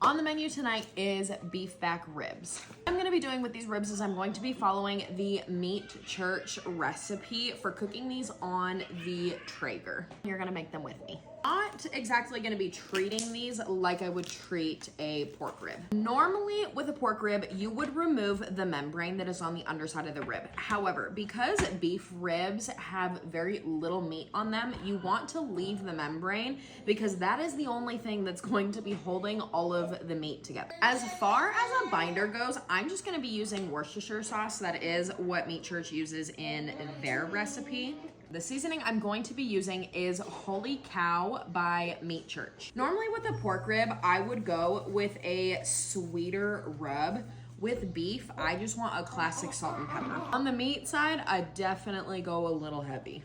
On the menu tonight is beef back ribs. What I'm gonna be doing with these ribs is I'm going to be following the Meat Church recipe for cooking these on the Traeger. You're gonna make them with me. Not exactly gonna be treating these like I would treat a pork rib. Normally with a pork rib, you would remove the membrane that is on the underside of the rib. However, because beef ribs have very little meat on them, you want to leave the membrane because that is the only thing that's going to be holding all of the meat together. As far as a binder goes, I'm just gonna be using Worcestershire sauce. That is what Meat Church uses in their recipe. The seasoning I'm going to be using is Holy Cow by Meat Church. Normally with a pork rib, I would go with a sweeter rub. With beef, I just want a classic salt and pepper. On the meat side, I definitely go a little heavy.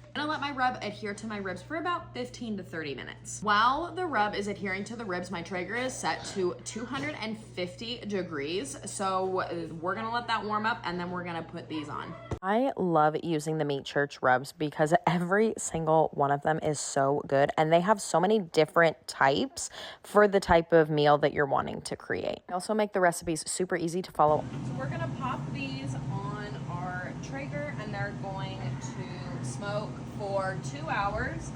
I'm gonna let my rub adhere to my ribs for about 15 to 30 minutes. While the rub is adhering to the ribs, my Traeger is set to 250 degrees. So we're gonna let that warm up and then we're gonna put these on. I love using the Meat Church rubs because every single one of them is so good and they have so many different types for the type of meal that you're wanting to create. They also make the recipes super easy to follow. So we're gonna pop these on our Traeger and they're going to smoke for 2 hours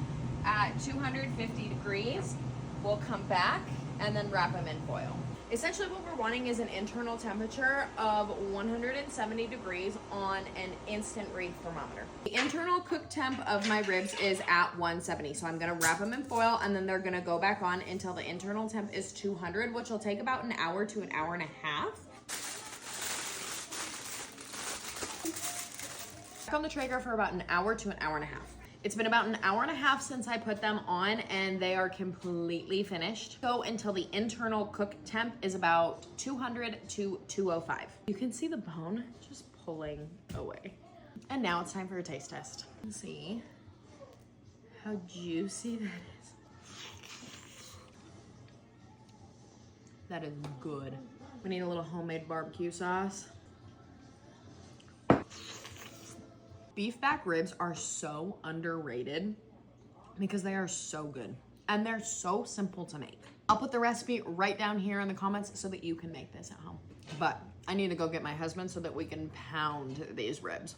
at 250 degrees. We'll come back and then wrap them in foil. Essentially what we're wanting is an internal temperature of 170 degrees on an instant read thermometer. The internal cook temp of my ribs is at 170, so I'm gonna wrap them in foil and then they're gonna go back on until the internal temp is 200, which will take about an hour to an hour and a half. Back on the Traeger for about an hour to an hour and a half. It's been about an hour and a half since I put them on and they are completely finished. Go until the internal cook temp is about 200 to 205. You can see the bone just pulling away. And now it's time for a taste test. Let's see how juicy that is. That is good. We need a little homemade barbecue sauce. Beef back ribs are so underrated because they are so good and they're so simple to make. I'll put the recipe right down here in the comments so that you can make this at home. But I need to go get my husband so that we can pound these ribs.